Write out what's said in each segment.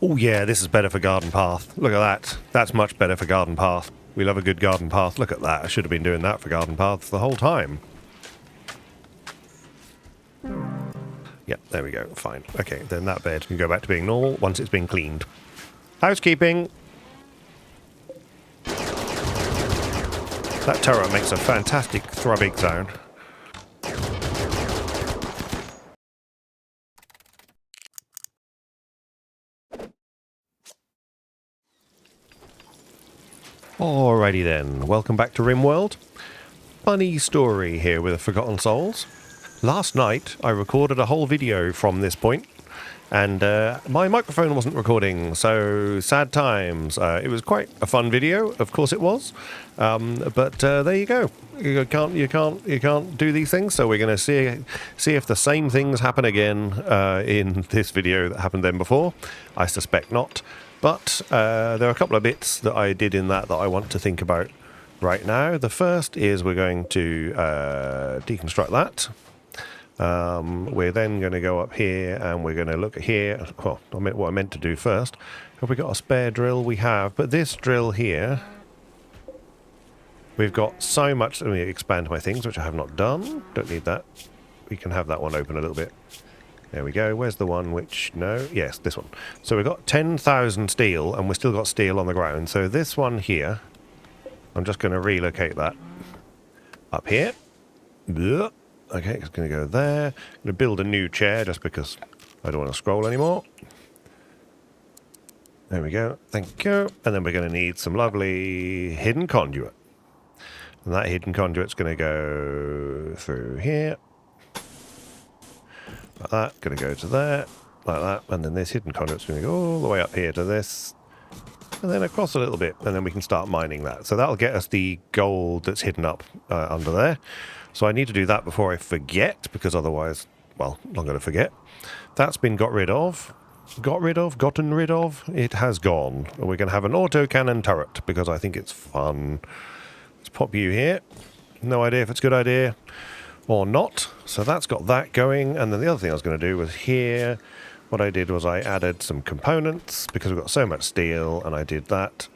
Oh yeah, this is better for garden path. Look at that. That's much better for garden path. We love a good garden path. Look at that. I should have been doing that for garden paths the whole time. Yep, there we go. Fine. Okay, then that bed can go back to being normal once it's been cleaned. Housekeeping! That turret makes a fantastic thrubbing sound. Alrighty then, welcome back to RimWorld. Funny story here with the Forgotten Souls. Last night I recorded a whole video from this point, and my microphone wasn't recording, so sad times. It was quite a fun video, of course it was, but there you go. You can't do these things. So we're going to see if the same things happen again in this video that happened then before. I suspect not. But there are a couple of bits that I did in that I want to think about right now. The first is we're going to deconstruct that. We're then going to go up here and we're going to look at here. Well, what I meant to do first. Have we got a spare drill? We have. But this drill here, we've got so much. Let me expand my things, which I have not done. Don't need that. We can have that one open a little bit. There we go. Where's the one which... No. Yes, this one. So we've got 10,000 steel, and we've still got steel on the ground. So this one here, I'm just going to relocate that up here. Okay, it's going to go there. I'm going to build a new chair just because I don't want to scroll anymore. There we go. Thank you. And then we're going to need some lovely hidden conduit. And that hidden conduit's going to go through here. Like that, going to go to there, like that, and then this hidden conduit's going to go all the way up here to this, and then across a little bit, and then we can start mining that. So that'll get us the gold that's hidden up under there. So I need to do that before I forget, because otherwise, well, I'm going to forget. That's been gotten rid of. It has gone. We're going to have an autocannon turret, because I think it's fun. Let's pop you here. No idea if it's a good idea or not. So that's got that going. And then the other thing I was going to do was here. What I did was I added some components because we've got so much steel, and I did that.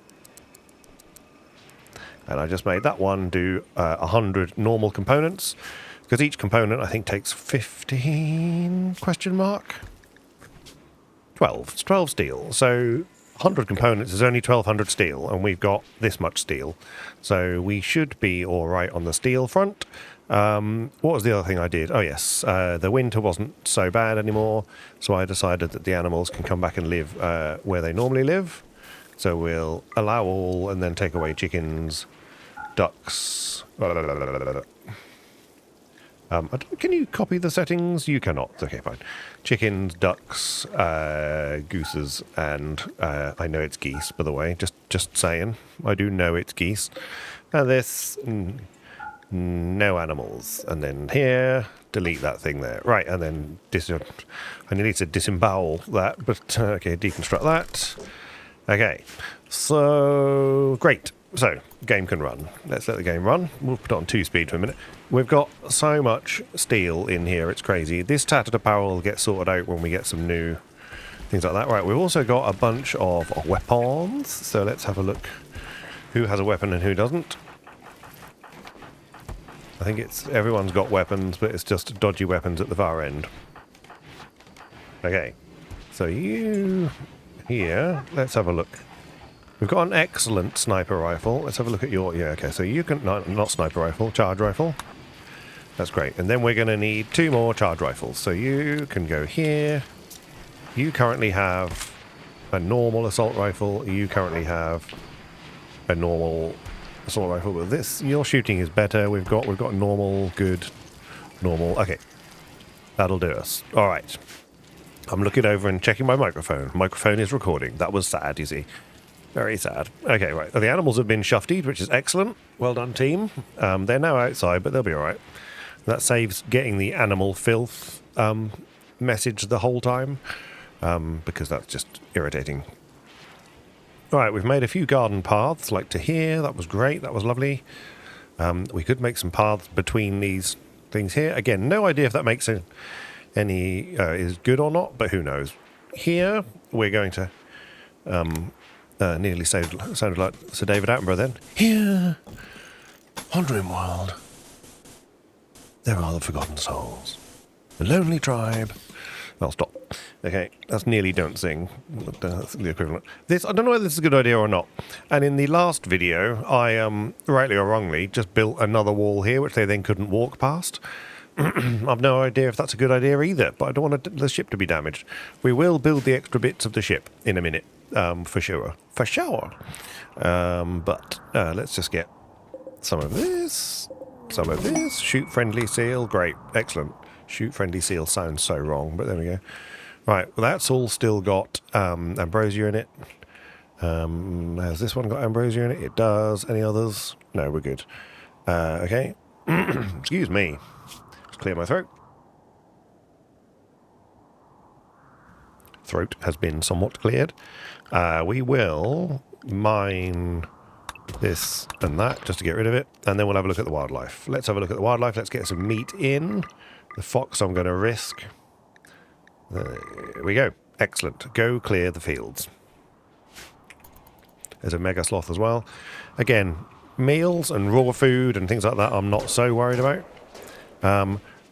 And I just made that one do 100 normal components, because each component I think takes 15 question mark 12. It's 12 steel. So 100 components is only 1200 steel, and we've got this much steel. So we should be all right on the steel front. What was the other thing I did? Oh yes, the winter wasn't so bad anymore, so I decided that the animals can come back and live where they normally live. So we'll allow all and then take away chickens, ducks. Can you copy the settings? You cannot. Okay, fine. Chickens, ducks, gooses, and I know it's geese, by the way. Just saying. I do know it's geese. And this... no animals. And then here, delete that thing there. Right, and then I need to disembowel that, but okay, deconstruct that. Okay, so great. So, game can run. Let's let the game run. We'll put it on 2-speed for a minute. We've got so much steel in here, it's crazy. This tattered apparel will get sorted out when we get some new things like that. Right, we've also got a bunch of weapons. So let's have a look who has a weapon and who doesn't. I think everyone's got weapons, but it's just dodgy weapons at the far end. Okay, so you here, let's have a look. We've got an excellent sniper rifle. Let's have a look at your... Yeah, okay, so you can... not sniper rifle, charge rifle. That's great. And then we're going to need 2 more charge rifles. So you can go here. You currently have a normal assault rifle. You currently have a normal... assault rifle, but this, your shooting is better. We've got normal, good, normal. Okay, that'll do us. All right, I'm looking over and checking my microphone. Microphone is recording. That was sad, you see, very sad. Okay, right. The animals have been shuftied, which is excellent. Well done, team. They're now outside, but they'll be all right. That saves getting the animal filth message the whole time, because that's just irritating. Right, we've made a few garden paths, like to here. That was great. That was lovely. We could make some paths between these things here. Again, no idea if that makes any is good or not, but who knows. Here, we're going to Nearly sounded like Sir David Attenborough then. Here, on RimWorld, there are the forgotten souls. The lonely tribe. I'll stop. Okay, that's nearly don't sing. That's the equivalent. This, I don't know whether this is a good idea or not. And in the last video, I, rightly or wrongly, just built another wall here, which they then couldn't walk past. I've no idea if that's a good idea either, but I don't want the ship to be damaged. We will build the extra bits of the ship in a minute, for sure. For sure. But let's just get some of this, some of this. Shoot friendly seal. Great. Excellent. Shoot friendly seal sounds so wrong, but there we go. Right, well that's all still got ambrosia in it. Has this one got ambrosia in it? It does. Any others? No, we're good. Okay. Excuse me. Just clear my throat. Throat has been somewhat cleared. We will mine this and that just to get rid of it, and then we'll have a look at the wildlife. Let's have a look at the wildlife. Let's get some meat in. The fox I'm going to risk. There we go. Excellent. Go clear the fields. There's a mega sloth as well. Again, meals and raw food and things like that I'm not so worried about.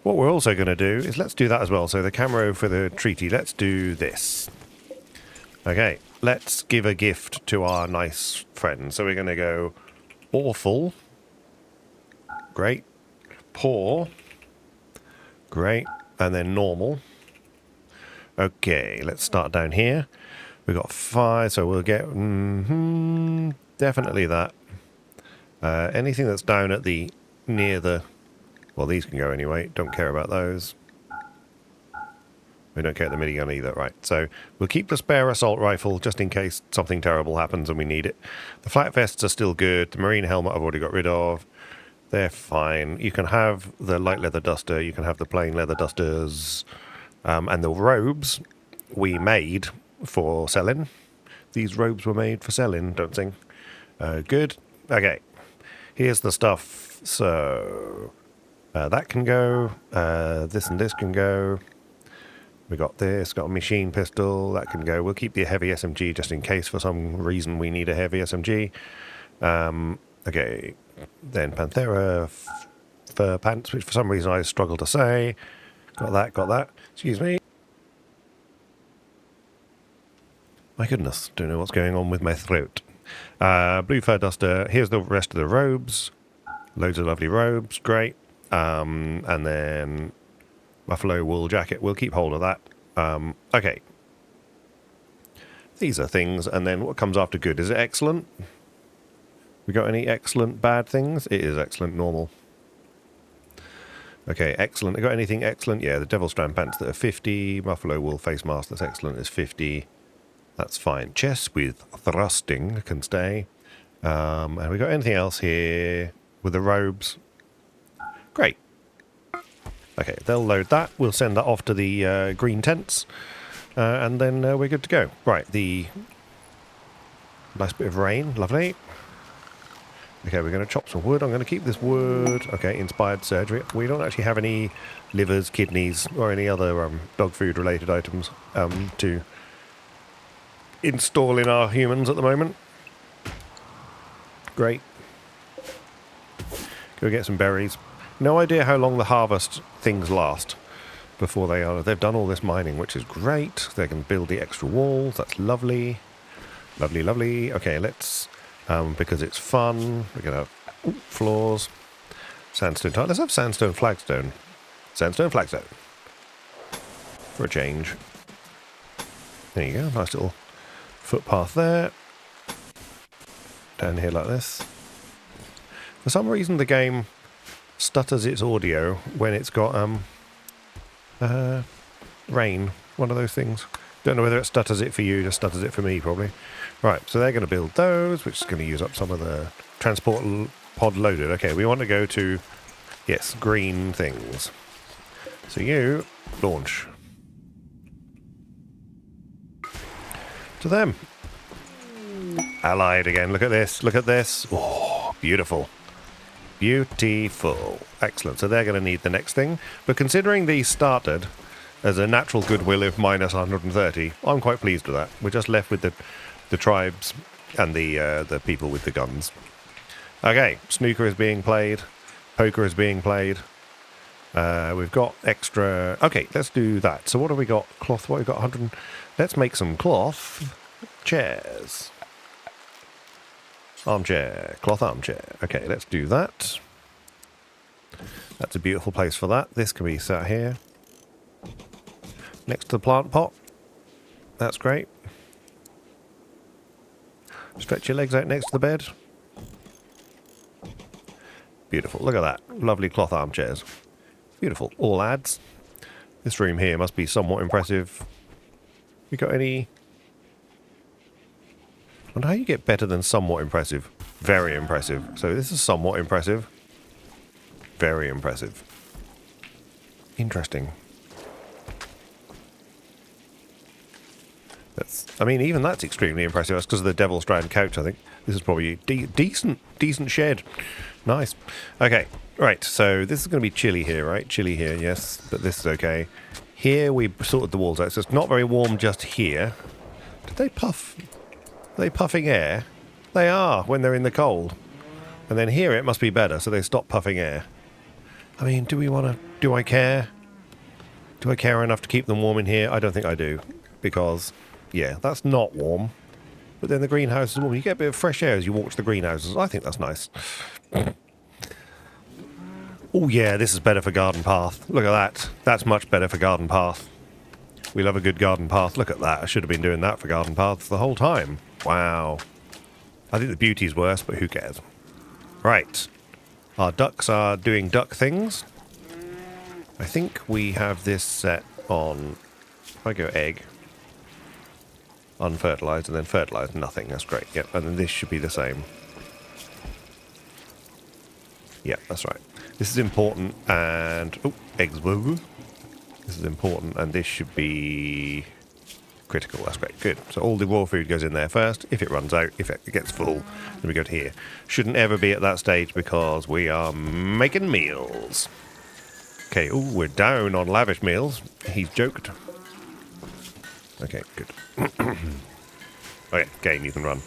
What we're also going to do is let's do that as well. So the camo for the treaty, let's do this. Okay, let's give a gift to our nice friend. So we're going to go awful. Great. Poor. Great. And then normal. Okay, let's start down here. We've got 5, so we'll get definitely that. Anything that's down at the near the... Well, these can go anyway. Don't care about those. We don't care about the minigun either. Right, so we'll keep the spare assault rifle just in case something terrible happens and we need it. The flak vests are still good. The marine helmet I've already got rid of. They're fine. You can have the light leather duster. You can have the plain leather dusters. And the robes we made for selling. These robes were made for selling, don't sing. Good. Okay. Here's the stuff. So that can go. This and this can go. We got this. Got a machine pistol. That can go. We'll keep the heavy SMG just in case for some reason we need a heavy SMG. Okay. Then Panthera fur pants, which for some reason I struggle to say. Got that, got that. Excuse me. My goodness, don't know what's going on with my throat. Blue fur duster. Here's the rest of the robes. Loads of lovely robes, great. And then buffalo wool jacket. We'll keep hold of that. Okay. These are things, and then what comes after good? Is it excellent? We got any excellent bad things? It is excellent normal. Okay, excellent. I got anything excellent? Yeah, the devil strand pants that are 50. Buffalo wool face mask that's excellent is 50. That's fine. Chest with thrusting can stay. And we got anything else here with the robes? Great. Okay, they'll load that. We'll send that off to the green tents. And then we're good to go. Right, the nice bit of rain. Lovely. Okay, we're going to chop some wood. I'm going to keep this wood. Okay, inspired surgery. We don't actually have any livers, kidneys, or any other dog food related items to install in our humans at the moment. Great. Go get some berries. No idea how long the harvest things last before they are. They've done all this mining, which is great. They can build the extra walls. That's lovely. Lovely, lovely. Okay, let's... because it's fun, we're going to have floors, sandstone tile. Let's have sandstone flagstone. Sandstone flagstone. For a change. There you go, nice little footpath there. Down here like this. For some reason the game stutters its audio when it's got rain. One of those things. Don't know whether it stutters it for you, just stutters it for me probably. Right, so they're going to build those, which is going to use up some of the transport pod loaded. Okay, we want to go to, yes, green things. So you, launch. To them. Allied again, look at this, look at this. Oh, beautiful. Beautiful. Excellent, so they're going to need the next thing. But considering these started as a natural goodwill of minus 130, I'm quite pleased with that. We're just left with the the tribes and the people with the guns. Okay, snooker is being played. Poker is being played. We've got extra... Okay, let's do that. So what have we got? Cloth, what have we got? 100... Let's make some cloth chairs. Armchair. Cloth armchair. Okay, let's do that. That's a beautiful place for that. This can be sat here. Next to the plant pot. That's great. Stretch your legs out next to the bed. Beautiful. Look at that. Lovely cloth armchairs. Beautiful. All adds. This room here must be somewhat impressive. We got any... I wonder how you get better than somewhat impressive. Very impressive. So this is somewhat impressive. Very impressive. Interesting. I mean, even that's extremely impressive. That's because of the Devil Strand couch, I think. This is probably a decent shed. Nice. Okay, right, so this is going to be chilly here, right? Chilly here, yes, but this is okay. Here we sorted the walls out, so it's not very warm just here. Did they puff? Are they puffing air? They are, when they're in the cold. And then here it must be better, so they stop puffing air. I mean, do I care? Do I care enough to keep them warm in here? I don't think I do, because... Yeah, that's not warm. But then the greenhouse is warm. You get a bit of fresh air as you walk to the greenhouses. I think that's nice. Oh yeah, this is better for garden path. Look at that. That's much better for garden path. We love a good garden path. Look at that. I should have been doing that for garden paths the whole time. Wow. I think the beauty's worse, but who cares? Right. Our ducks are doing duck things. I think we have this set on... If I go egg... Unfertilized and then fertilized, nothing. That's great. Yep, and then this should be the same. Yep, that's right. This is important and... Oh, eggs. This is important and this should be critical. That's great. Good. So all the raw food goes in there first. If it runs out, if it gets full, then we go to here. Shouldn't ever be at that stage because we are making meals. Okay, oh, we're down on lavish meals. He's joked. Okay, good. Okay, game, you can run.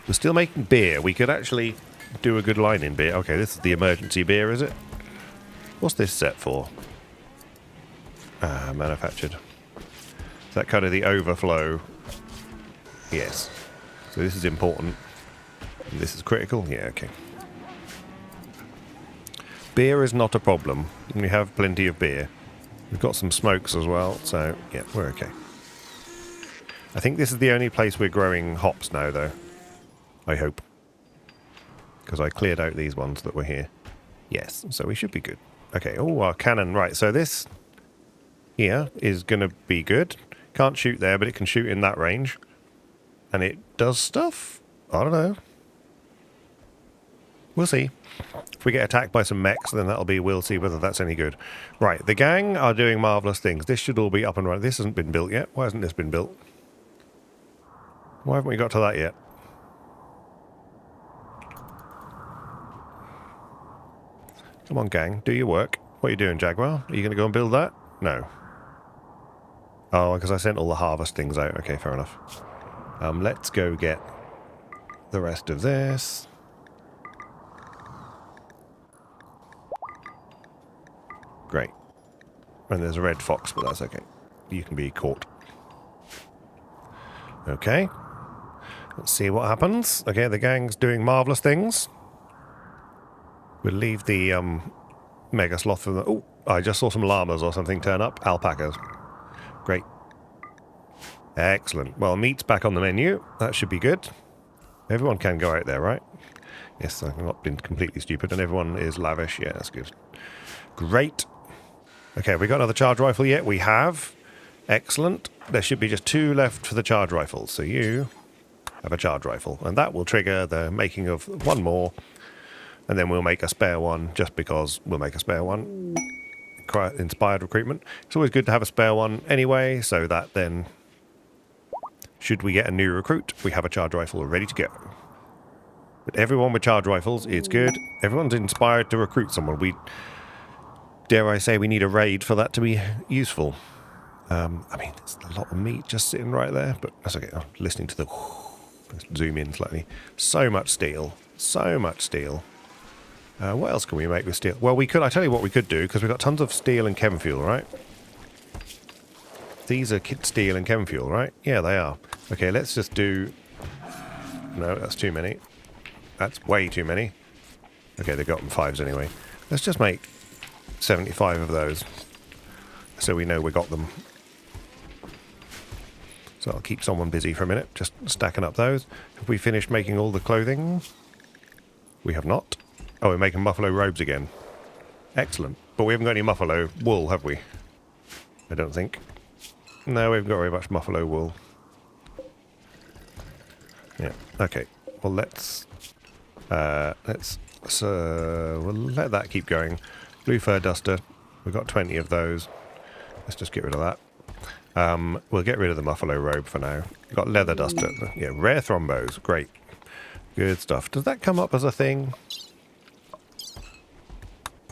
We're still making beer. We could actually do a good line in beer. Okay, this is the emergency beer, is it? What's this set for? Manufactured. Is that kind of the overflow? Yes. So this is important. And this is critical? Yeah, okay. Beer is not a problem. We have plenty of beer. We've got some smokes as well, so yeah, we're okay. I think this is the only place we're growing hops now, though. I hope. Because I cleared out these ones that were here. Yes, so we should be good. Okay, oh, our cannon. Right, so this here is going to be good. Can't shoot there, but it can shoot in that range. And it does stuff? I don't know. We'll see. If we get attacked by some mechs, then that'll be, we'll see whether that's any good. Right, the gang are doing marvellous things. This should all be up and running. This hasn't been built yet. Why hasn't this been built? Why haven't we got to that yet? Come on, gang. Do your work. What are you doing, Jaguar? Are you going to go and build that? No. Oh, because I sent all the harvest things out. Okay, fair enough. Let's go get the rest of this. Great. And there's a red fox, but that's okay. You can be caught. Okay. Let's see what happens. Okay, the gang's doing marvellous things. We'll leave the mega sloth for the... Oh, I just saw some llamas or something turn up. Alpacas. Great. Excellent. Well, meat's back on the menu. That should be good. Everyone can go out there, right? Yes, I've not been completely stupid, and everyone is lavish. Yeah, that's good. Great. Okay, we got another charge rifle yet? We have. Excellent. There should be just 2 left for the charge rifles. So you have a charge rifle. And that will trigger the making of 1 more. And then we'll make a spare one just because we'll make a spare one. Inspired recruitment. It's always good to have a spare one anyway, so that then, should we get a new recruit, we have a charge rifle ready to go. But everyone with charge rifles is good. Everyone's inspired to recruit someone. Dare I say we need a raid for that to be useful. I mean, there's a lot of meat just sitting right there, but that's okay. I'm listening to the... Let's zoom in slightly. So much steel. So much steel. What else can we make with steel? Well, we could... I tell you what we could do, because we've got tons of steel and chem fuel, right? These are steel and chem fuel, right? Yeah, they are. Okay, let's just do... No, that's too many. That's way too many. Okay, they've got them 5s anyway. Let's just make 75 of those, so we know we got them. So I'll keep someone busy for a minute, just stacking up those. Have we finished making all the clothing? We have not. Oh, we're making buffalo robes again. Excellent. But we haven't got any buffalo wool, have we? I don't think. No, we haven't got very much buffalo wool. Yeah, okay. Well, we'll let that keep going. Blue fur duster. We've got 20 of those. Let's just get rid of that. We'll get rid of the buffalo robe for now. We've got leather duster. Yeah, rare thrombos. Great. Good stuff. Does that come up as a thing?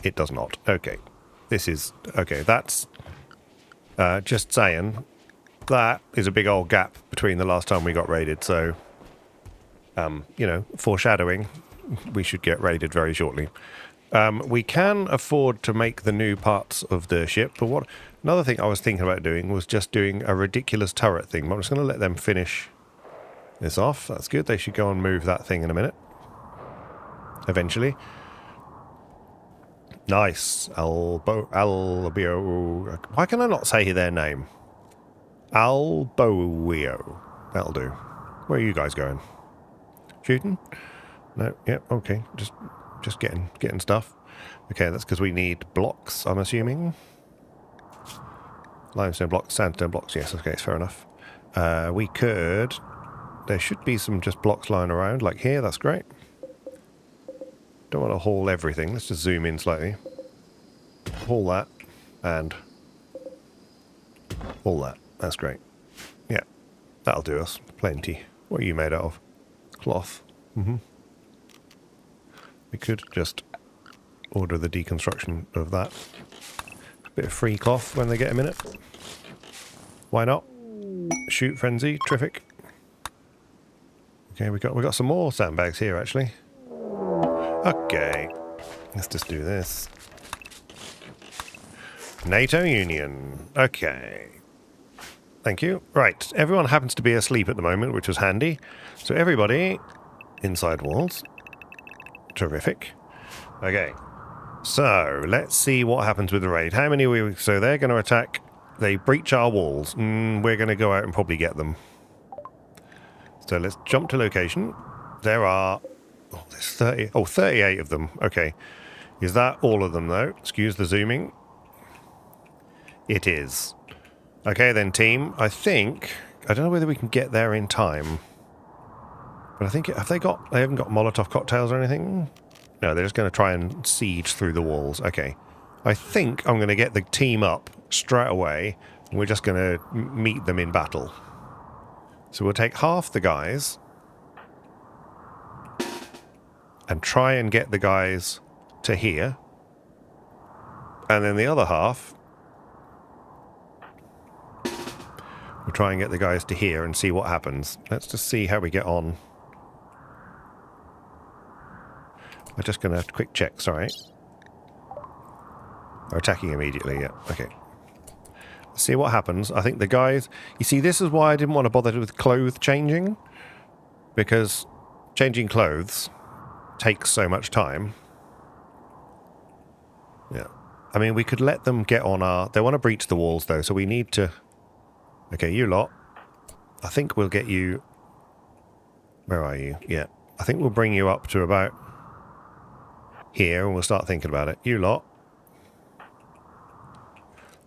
It does not. Okay. This is... Okay, that's... just saying. That is a big old gap between the last time we got raided, so... you know, foreshadowing. We should get raided very shortly. We can afford to make the new parts of the ship, but another thing I was thinking about doing was just doing a ridiculous turret thing. But I'm just going to let them finish this off. That's good. They should go and move that thing in a minute. Eventually. Nice. Albio. Why can I not say their name? Alboio. That'll do. Where are you guys going? Shooting? No. Yep. Yeah, okay. Just getting stuff. Okay, that's because we need blocks, I'm assuming. Limestone blocks, sandstone blocks. Yes, okay, it's fair enough. We could... There should be some just blocks lying around, like here. That's great. Don't want to haul everything. Let's just zoom in slightly. Haul that. And... haul that. That's great. Yeah, that'll do us. Plenty. What are you made out of? Cloth. Mm-hmm. We could just order the deconstruction of that. A bit of free cloth when they get a minute. Why not? Shoot frenzy, terrific. Okay, we got some more sandbags here actually. Okay, let's just do this. NATO Union. Okay. Thank you. Right, everyone happens to be asleep at the moment, which was handy. So everybody inside walls. Terrific. Okay. So, let's see what happens with the raid. How many are we... So they're going to attack... They breach our walls. We're going to go out and probably get them. So let's jump to location. There are... Oh, there's 30... Oh, 38 of them. Okay. Is that all of them, though? Excuse the zooming. It is. Okay, then, team. I think... I don't know whether we can get there in time. But I think... They haven't got Molotov cocktails or anything? No, they're just going to try and siege through the walls. Okay. I think I'm going to get the team up straight away, and we're just going to meet them in battle. So we'll take half the guys and try and get the guys to here. And then the other half, we'll try and get the guys to here and see what happens. Let's just see how we get on. I'm just going to have a quick check, sorry. They're attacking immediately, yeah. Okay. Let's see what happens. I think the guys... You see, this is why I didn't want to bother with clothes changing. Because changing clothes takes so much time. Yeah. I mean, we could let them get on our... They want to breach the walls, though, so we need to... Okay, you lot. I think we'll get you... Where are you? Yeah. I think we'll bring you up to about... here, and we'll start thinking about it. You lot.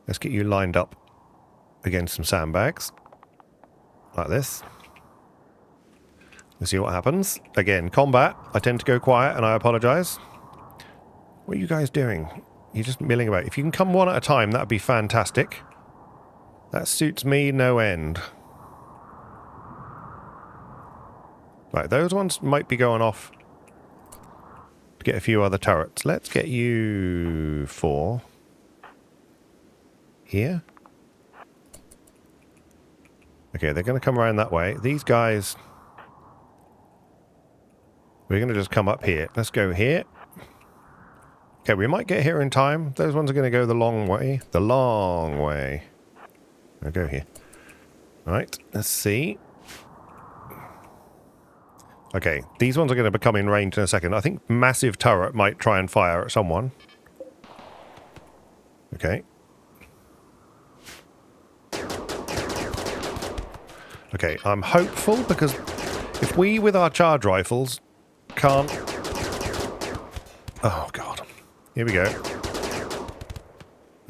Let's get you lined up against some sandbags. Like this. Let's see what happens. Again, combat. I tend to go quiet, and I apologise. What are you guys doing? You're just milling about. If you can come one at a time, that would be fantastic. That suits me no end. Right, those ones might be going off to get a few other turrets. Let's get you 4 here. Okay, they're going to come around that way. These guys... We're going to just come up here. Let's go here. Okay, we might get here in time. Those ones are going to go the long way. The long way. I'll go here. Right, let's see. Okay, these ones are going to become in range in a second. I think massive turret might try and fire at someone. Okay. Okay, I'm hopeful because if we, with our charge rifles, can't... Oh, God. Here we go.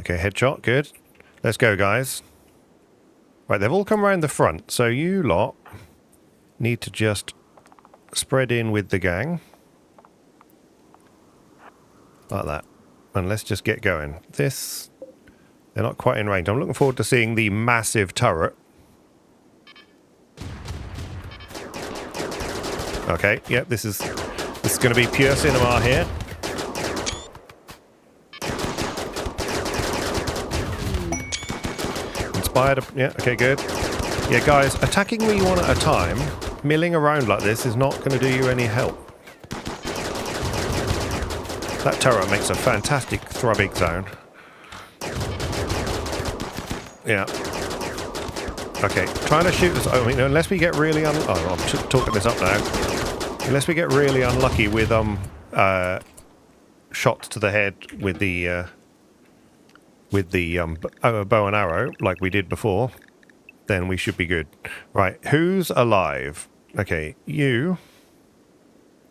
Okay, headshot, good. Let's go, guys. Right, they've all come around the front, so you lot need to just spread in with the gang. Like that. And let's just get going. This... They're not quite in range. I'm looking forward to seeing the massive turret. Okay, yep, this is going to be pure cinema here. Inspired, yeah, okay, good. Yeah, guys, attacking me one at a time, milling around like this is not going to do you any help. That turret makes a fantastic thrubbing sound. Yeah. Okay, trying to shoot us. I mean, unless we get really I'm talking this up now. Unless we get really unlucky with shots to the head with the bow and arrow, like we did before, then we should be good. Right, who's alive? Okay, you.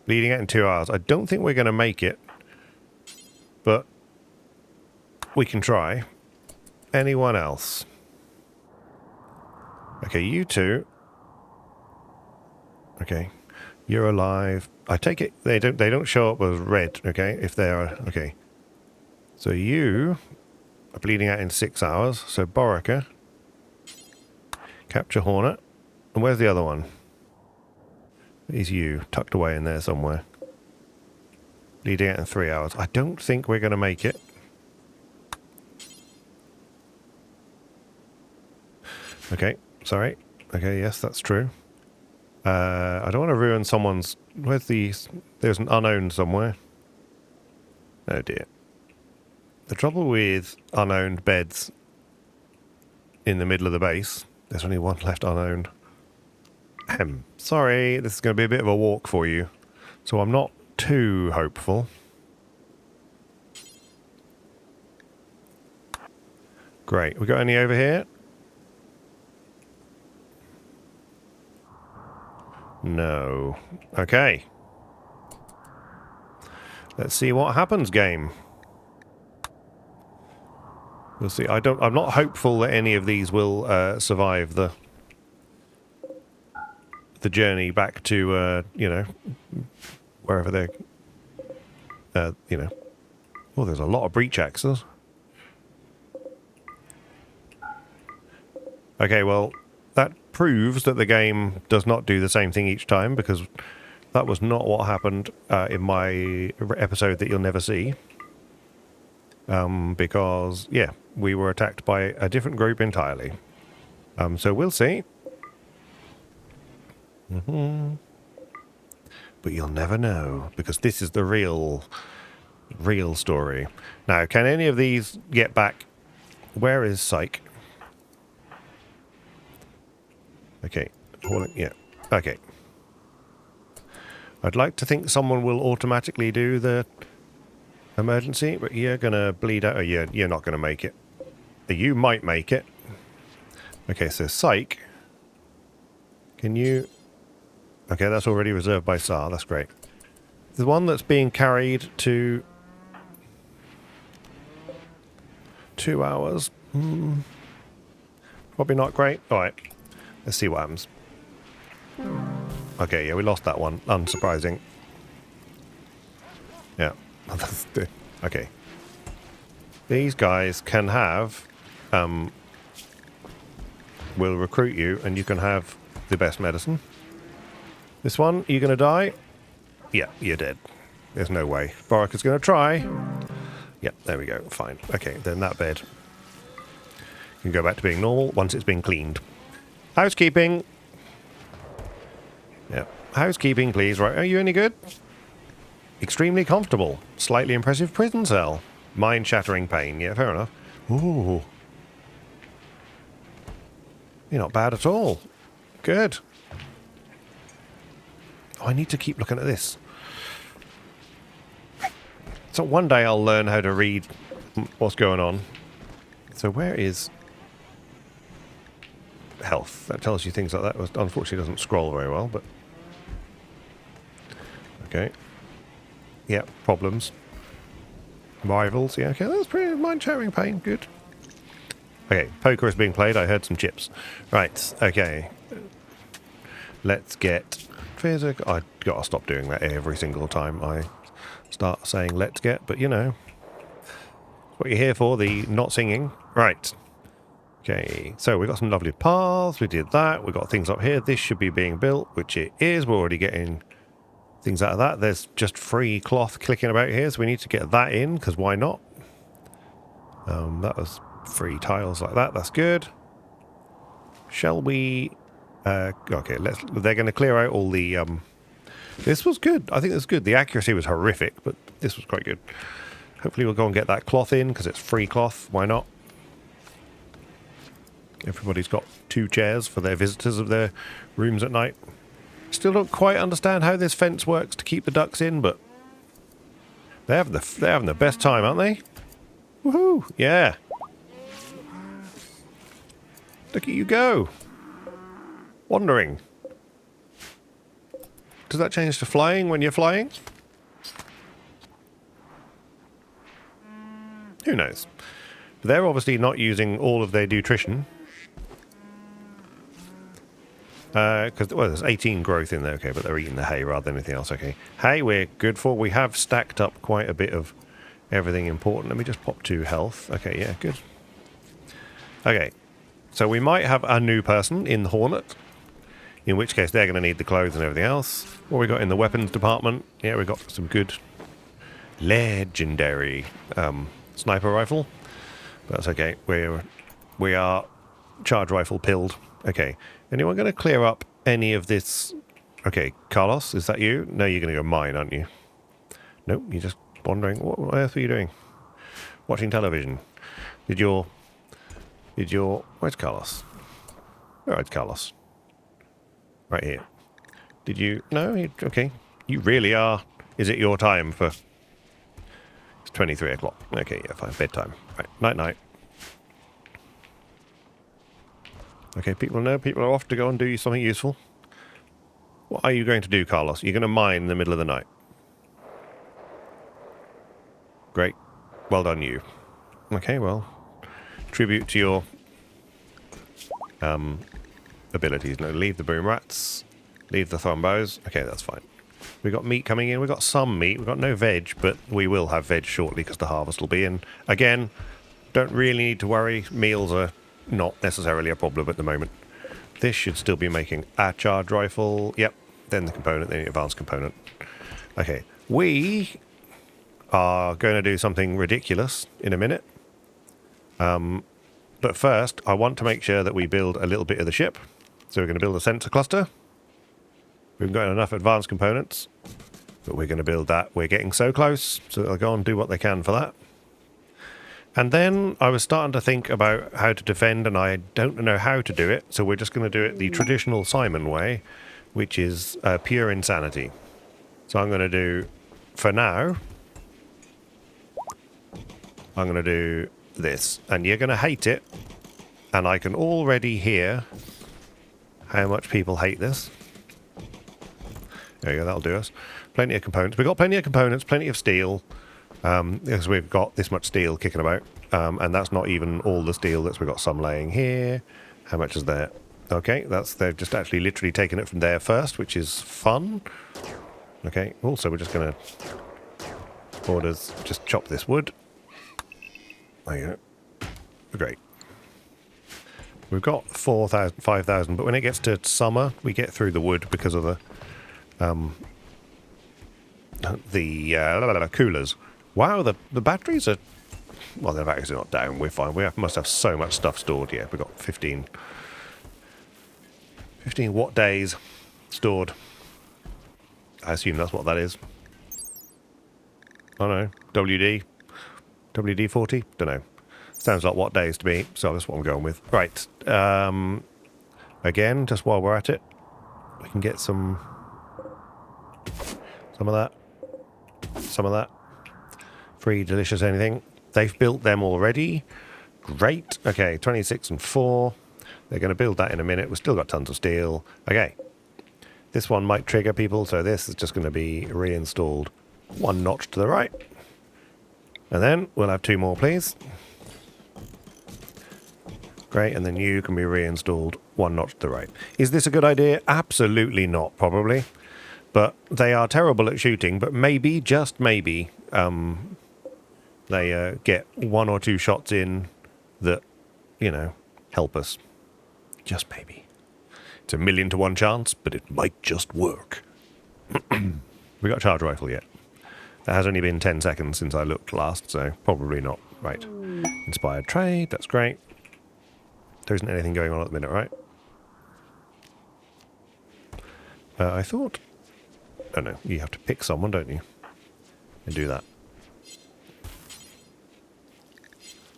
Bleeding out in 2 hours. I don't think we're going to make it, but we can try. Anyone else? Okay, you two. Okay, you're alive. I take it they don't show up as red. Okay, if they are okay. So you are bleeding out in 6 hours. So Borica, capture Hornet, and where's the other one? He's you tucked away in there somewhere. Bleeding out in 3 hours. I don't think we're going to make it. Okay. Sorry. Okay, yes, that's true. I don't want to ruin someone's... Where's the... There's an unowned somewhere. Oh, dear. The trouble with unowned beds in the middle of the base... There's only one left unowned. Sorry, this is going to be a bit of a walk for you. So I'm not too hopeful. Great. We got any over here? No. Okay. Let's see what happens, game. We'll see. I'm not hopeful that any of these will survive the journey back to you know, wherever they're you know. Oh, there's a lot of breach axes. Okay, well, that proves that the game does not do the same thing each time, because that was not what happened in my episode that you'll never see. Because, yeah, we were attacked by a different group entirely. So we'll see. But you'll never know, because this is the real story. Now, can any of these get back? Where is Psych? Okay. Yeah. Okay. I'd like to think someone will automatically do the emergency, but you're going to bleed out. Oh, you're not going to make it. You might make it. Okay, so Psych. Can you... Okay, that's already reserved by SAR. That's great. The one that's being carried to... 2 hours. Probably not great. All right. Let's see what happens. Okay, yeah, we lost that one. Unsurprising. Yeah. Okay. These guys can have... we'll recruit you, and you can have the best medicine. This one, you going to die? Yeah, you're dead. There's no way. Borica's going to try. Yeah, there we go. Fine. Okay, then that bed can go back to being normal once it's been cleaned. Housekeeping. Yeah. Housekeeping, please. Right. Are you any good? Extremely comfortable. Slightly impressive prison cell. Mind-shattering pain. Yeah, fair enough. Ooh. You're not bad at all. Good. Oh, I need to keep looking at this. So one day I'll learn how to read what's going on. So where is health? That tells you things like that. Unfortunately, it doesn't scroll very well, but... Okay. Yeah, problems. Rivals. Yeah, okay, that's pretty mind-shattering pain. Good. Okay, poker is being played. I heard some chips. Right, okay. Let's get physical. I've got to stop doing that every single time I start saying let's get, but you know. What you're here for, the not singing. Right. Okay, so we've got some lovely paths. We did that. We've got things up here. This should be being built, which it is. We're already getting things out of that. There's just free cloth clicking about here, so we need to get that in, because why not? That was free tiles like that. That's good. Shall we... okay, they're going to clear out all the... this was good. I think this was good. The accuracy was horrific, but this was quite good. Hopefully we'll go and get that cloth in, because it's free cloth. Why not? Everybody's got 2 chairs for their visitors of their rooms at night. Still don't quite understand how this fence works to keep the ducks in, but they're having the best time, aren't they? Woohoo! Yeah. Look at you go. Wandering. Does that change to flying when you're flying? Who knows? They're obviously not using all of their nutrition. Because, well, there's 18 growth in there, okay, but they're eating the hay rather than anything else, okay. Hay we're good for. We have stacked up quite a bit of everything important. Let me just pop to health. Okay, yeah, good. Okay, so we might have a new person in the Hornet, in which case they're going to need the clothes and everything else. What we got in the weapons department? Yeah, we got some good legendary sniper rifle. But that's okay. We are charge rifle pilled. Okay. Anyone going to clear up any of this? Okay, Carlos, is that you? No, you're going to go mine, aren't you? Nope, you're just wandering. What on earth are you doing? Watching television. Where's Carlos? Where is Carlos? Right here. Did you... No? Okay. You really are... Is it your time for... It's 23 o'clock. Okay, yeah, fine. Bedtime. Right, night-night. Okay, people know. People are off to go and do something useful. What are you going to do, Carlos? You're going to mine in the middle of the night. Great. Well done, you. Okay, well... Tribute to your... abilities. No, leave the boom rats. Leave the thrombos. Okay, that's fine. We got meat coming in. We got some meat. We got no veg, but we will have veg shortly because the harvest will be in. Again, don't really need to worry. Meals are not necessarily a problem at the moment. This should still be making a charge rifle. Yep. Then the component, then the advanced component. Okay. We are going to do something ridiculous in a minute. But first, I want to make sure that we build a little bit of the ship. So we're going to build a sensor cluster. We've got enough advanced components, but we're going to build that. We're getting so close, so they'll go and do what they can for that. And then I was starting to think about how to defend, and I don't know how to do it, so we're just going to do it the traditional Simon way, which is pure insanity. So I'm going to do, for now, I'm going to do this, and you're going to hate it, and I can already hear how much people hate this. There you go, that'll do us. Plenty of components. We've got plenty of components, plenty of steel, because we've got this much steel kicking about, and that's not even all the steel. We've got some laying here. How much is there? Okay, they've just actually literally taken it from there first, which is fun. Okay, also we're just going to just chop this wood. There you go. Great. We've got 4,000, 5,000, but when it gets to summer, we get through the wood because of the coolers. Wow, the batteries are... Well, the batteries are not down. We're fine. We must have so much stuff stored here. We've got 15. 15 watt days stored. I assume that's what that is. I don't know. WD-40? Don't know. Sounds like watt days to me, so that's what I'm going with. Right. Again, just while we're at it, we can get some of that. Some of that. Free, delicious, anything. They've built them already. Great. Okay, 26 and 4. They're going to build that in a minute. We've still got tons of steel. Okay. This one might trigger people, so this is just going to be reinstalled one notch to the right. And then we'll have 2 more, please. Great, and then you can be reinstalled one notch to the right. Is this a good idea? Absolutely not, probably. But they are terrible at shooting, but maybe, just maybe, they get 1 or 2 shots in that, you know, help us. Just maybe. It's a 1,000,000 to 1 chance, but it might just work. We got a charge rifle yet. That has only been 10 seconds since I looked last, so probably not. Right. Inspired trade, that's great. There isn't anything going on at the minute, right? I thought... Oh no, you have to pick someone, don't you? And do that.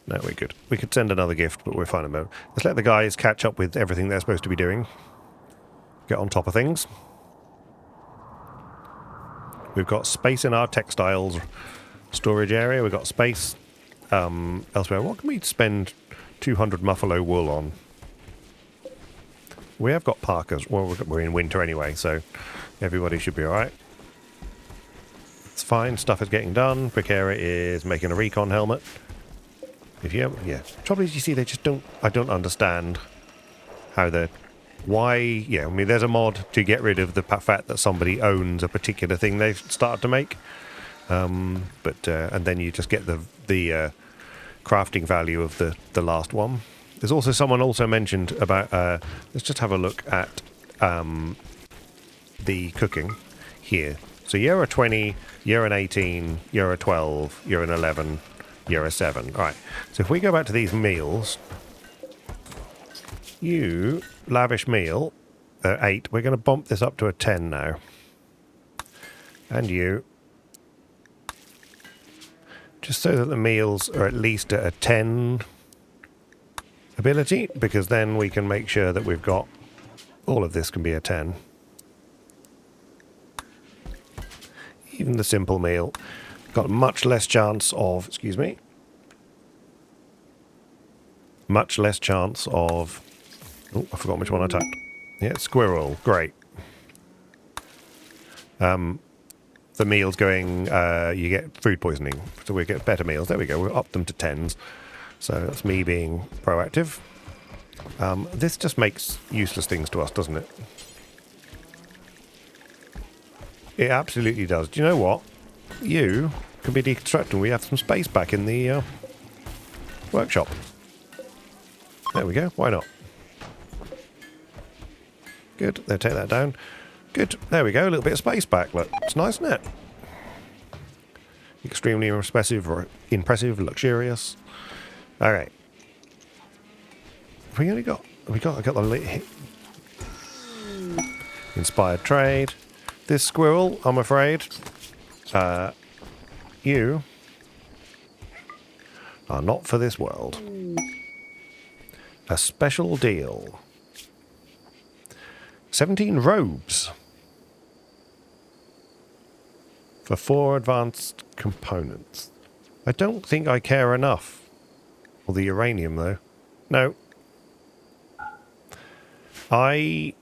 No, we're good. We could send another gift, but we're fine at the moment. Let's let the guys catch up with everything they're supposed to be doing. Get on top of things. We've got space in our textiles storage area. We've got space elsewhere. What can we spend 200 muffalo wool on? We have got parkas. Well, we're in winter anyway, so everybody should be alright. It's fine. Stuff is getting done. Brickera is making a recon helmet. If you, yeah. Trouble is, you see, they just don't. I don't understand how they're. Why? Yeah, I mean, there's a mod to get rid of the fact that somebody owns a particular thing they've started to make. And then you just get the crafting value of the last one. There's also someone also mentioned about. Let's just have a look at the cooking here. So you're a 20, you're an 18, you're a 12, you're an 11. You're a 7. All right. So if we go back to these meals, you, lavish meal, 8. We're going to bump this up to a 10 now. And you, just so that the meals are at least at a 10 ability, because then we can make sure that we've got all of this can be a 10. Even the simple meal. Got much less chance of, excuse me, much less chance of, oh, I forgot which one I tapped. Yeah, squirrel, great. The meal's going, you get food poisoning, so we get better meals. There we go, we'll up them to 10s. So that's me being proactive. This just makes useless things to us, doesn't it? It absolutely does. Do you know what? You can be deconstructed. We have some space back in the workshop. There we go. Why not? Good. They'll take that down. Good. There we go. A little bit of space back. Look, it's nice, isn't it? Extremely impressive, luxurious. All right. Have we only got? I got the lit. Inspired trade. This squirrel, I'm afraid. You are not for this world. A special deal. 17 robes. For 4 advanced components. I don't think I care enough. For the uranium, though. No. I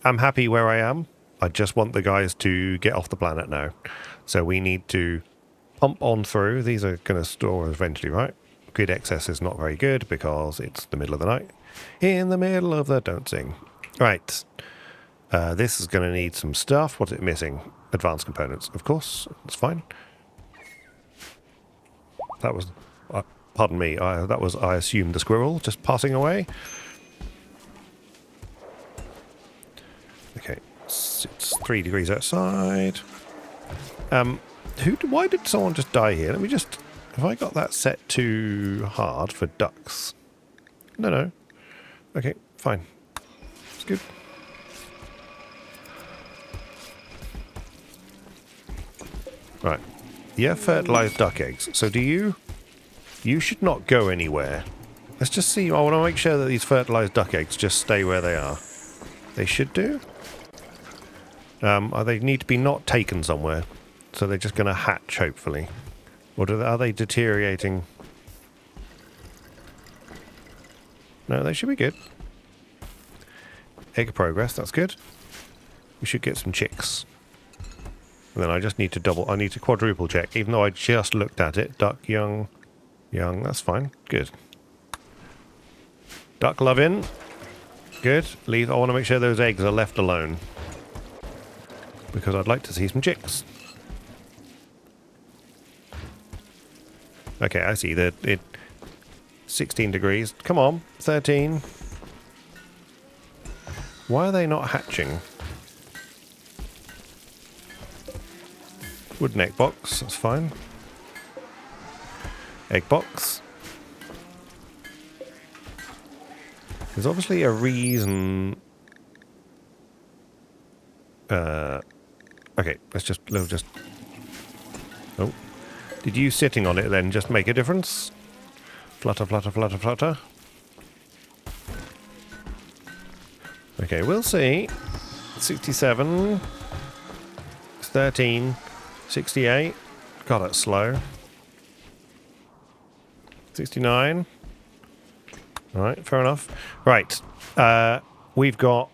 am happy where I am. I just want the guys to get off the planet now. So we need to pump on through. These are going to store eventually, right? Grid excess is not very good because it's the middle of the night. In the middle of the... Don't sing. Right. This is going to need some stuff. What's it missing? Advanced components. Of course. That's fine. That was... pardon me. That was, I assume, the squirrel just passing away. Okay. It's 3 degrees outside. Why did someone just die here? Let me just... Have I got that set too hard for ducks? No. Okay, fine. It's good. Right. Yeah, fertilized duck eggs. So do you... You should not go anywhere. Let's just see. I want to make sure that these fertilized duck eggs just stay where they are. They should do. They need to be not taken somewhere. So they're just going to hatch, hopefully. Or are they deteriorating? No, they should be good. Egg progress, that's good. We should get some chicks. And then I just need to I need to quadruple check, even though I just looked at it. Duck, young, that's fine. Good. Duck loving. Good. I want to make sure those eggs are left alone. Because I'd like to see some chicks. Okay, I see that 16 degrees. Come on, 13. Why are they not hatching? Wooden egg box, that's fine. Egg box. There's obviously a reason. Okay, let's just. Oh, did you sitting on it then just make a difference? Flutter, flutter, flutter, flutter. Okay, we'll see. 67. 13. 68. God, that's slow. 69. Alright, fair enough. Right. We've got...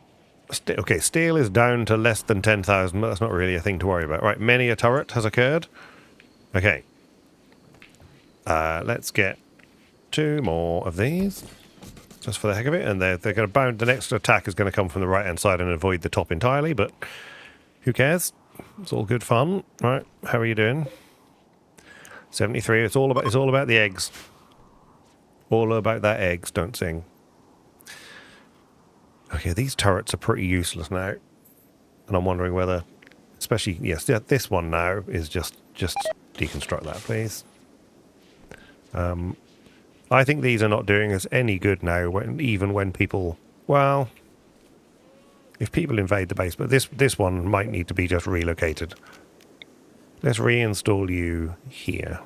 Okay, steel is down to less than 10,000, but that's not really a thing to worry about. Right, many a turret has occurred. Okay. Let's get 2 more of these. Just for the heck of it. And they're going to bound... The next attack is going to come from the right-hand side and avoid the top entirely, but who cares? It's all good fun. Right, how are you doing? 73. It's all about the eggs. All about that eggs, don't sing. Okay, these turrets are pretty useless now. And I'm wondering whether... Especially, yes, this one now is just deconstruct that, please. I think these are not doing us any good now, even when people... Well... If people invade the base, but this one might need to be just relocated. Let's reinstall you here.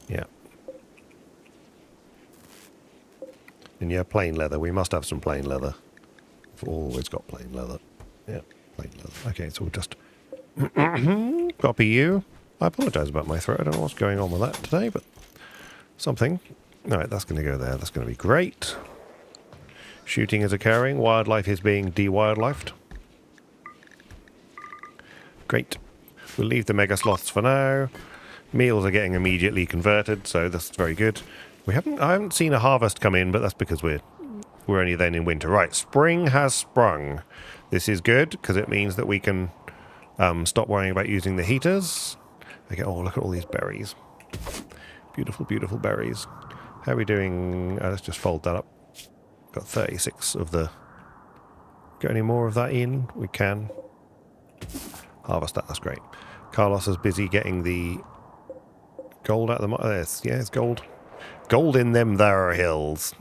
Yeah. And yeah, plain leather. We must have some plain leather. We've always got plain leather. Yeah, plain leather. Okay, so we'll just copy you. I apologise about my throat. I don't know what's going on with that today, but something. All right, that's going to go there. That's going to be great. Shooting is occurring. Wildlife is being de-wildlifed. Great. We'll leave the mega sloths for now. Meals are getting immediately converted, so that's very good. I haven't seen a harvest come in, but that's because we're only then in winter. Right, spring has sprung. This is good because it means that we can stop worrying about using the heaters. Okay, oh, look at all these berries. Beautiful, beautiful berries. How are we doing? Let's just fold that up. Got 36 of the... Got any more of that in? We can. Harvest that, that's great. Carlos is busy getting the gold out of the... Yes, yeah, it's gold. Gold in them there hills.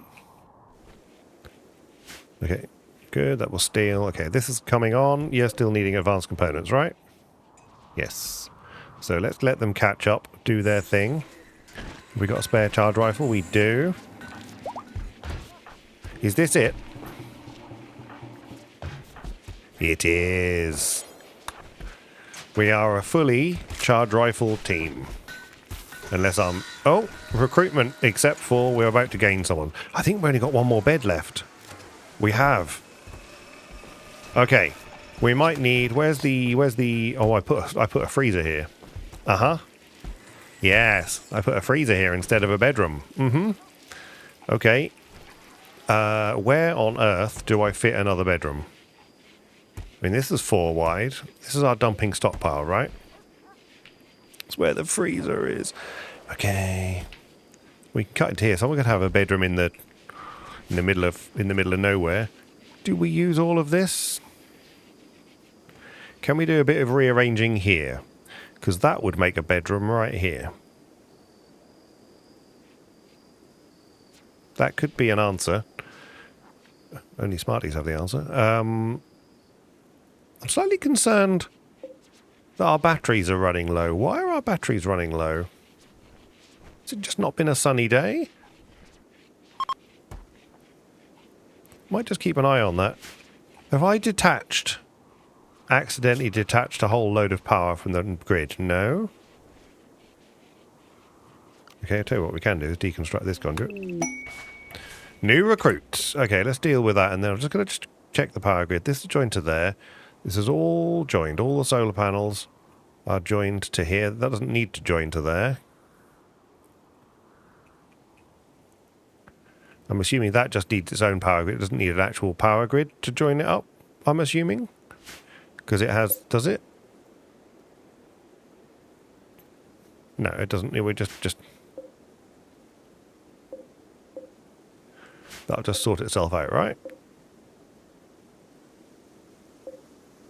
Okay, good, that was steel. Okay, this is coming on. You're still needing advanced components, right? Yes. So let's let them catch up, do their thing. We got a spare charge rifle? We do. Is this it? It is. We are a fully charge rifle team. Unless I'm... Oh, recruitment, except for we're about to gain someone. I think we only got one more bed left. We have. Okay. We might need... Where's the... Oh, I put a freezer here. Uh-huh. Yes. I put a freezer here instead of a bedroom. Mm-hmm. Okay. Where on earth do I fit another bedroom? I mean, this is 4 wide. This is our dumping stockpile, right? That's where the freezer is. Okay. We can cut it here. Someone could have a bedroom in the middle of nowhere. Do we use all of this? Can we do a bit of rearranging here? Because that would make a bedroom right here. That could be an answer. Only Smarties have the answer. I'm slightly concerned that our batteries are running low. Why are our batteries running low? Has it just not been a sunny day? Might just keep an eye on that. Have I accidentally detached a whole load of power from the grid? No? Okay, I'll tell you what we can do is deconstruct this conduit. New recruits. Okay, let's deal with that, and then I'm just going to check the power grid. This is joined to there. This is all joined. All the solar panels are joined to here. That doesn't need to join to there. I'm assuming that just needs its own power grid. It doesn't need an actual power grid to join it up, I'm assuming. Because it has... Does it? No, it doesn't. It would just... That'll just sort itself out, right?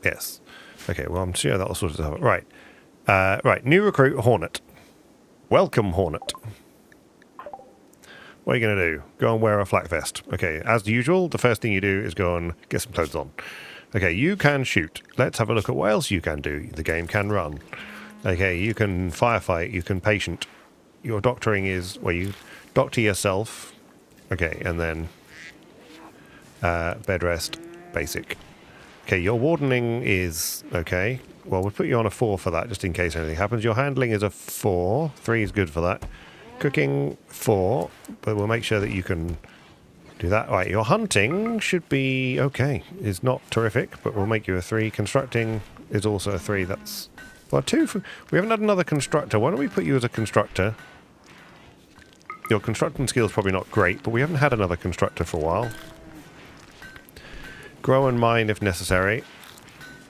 Yes. Okay, well, I'm sure that'll sort itself out. Right. Right, new recruit, Hornet. Welcome, Hornet. What are you going to do? Go and wear a flak vest. Okay, as usual, the first thing you do is go and get some clothes on. Okay, you can shoot. Let's have a look at what else you can do. The game can run. Okay, you can firefight, you can patient. Your doctoring is, well, you doctor yourself. Okay, and then bed rest, basic. Okay, your wardening is okay. Well, we'll put you on a 4 for that, just in case anything happens. Your handling is a 4. 3 is good for that. Cooking, 4, but we'll make sure that you can do that. Right, your hunting should be okay. It's not terrific, but we'll make you a 3. Constructing is also a 3. That's, well, 2. We haven't had another constructor. Why don't we put you as a constructor? Your constructing skill is probably not great, but we haven't had another constructor for a while. Grow and mine if necessary.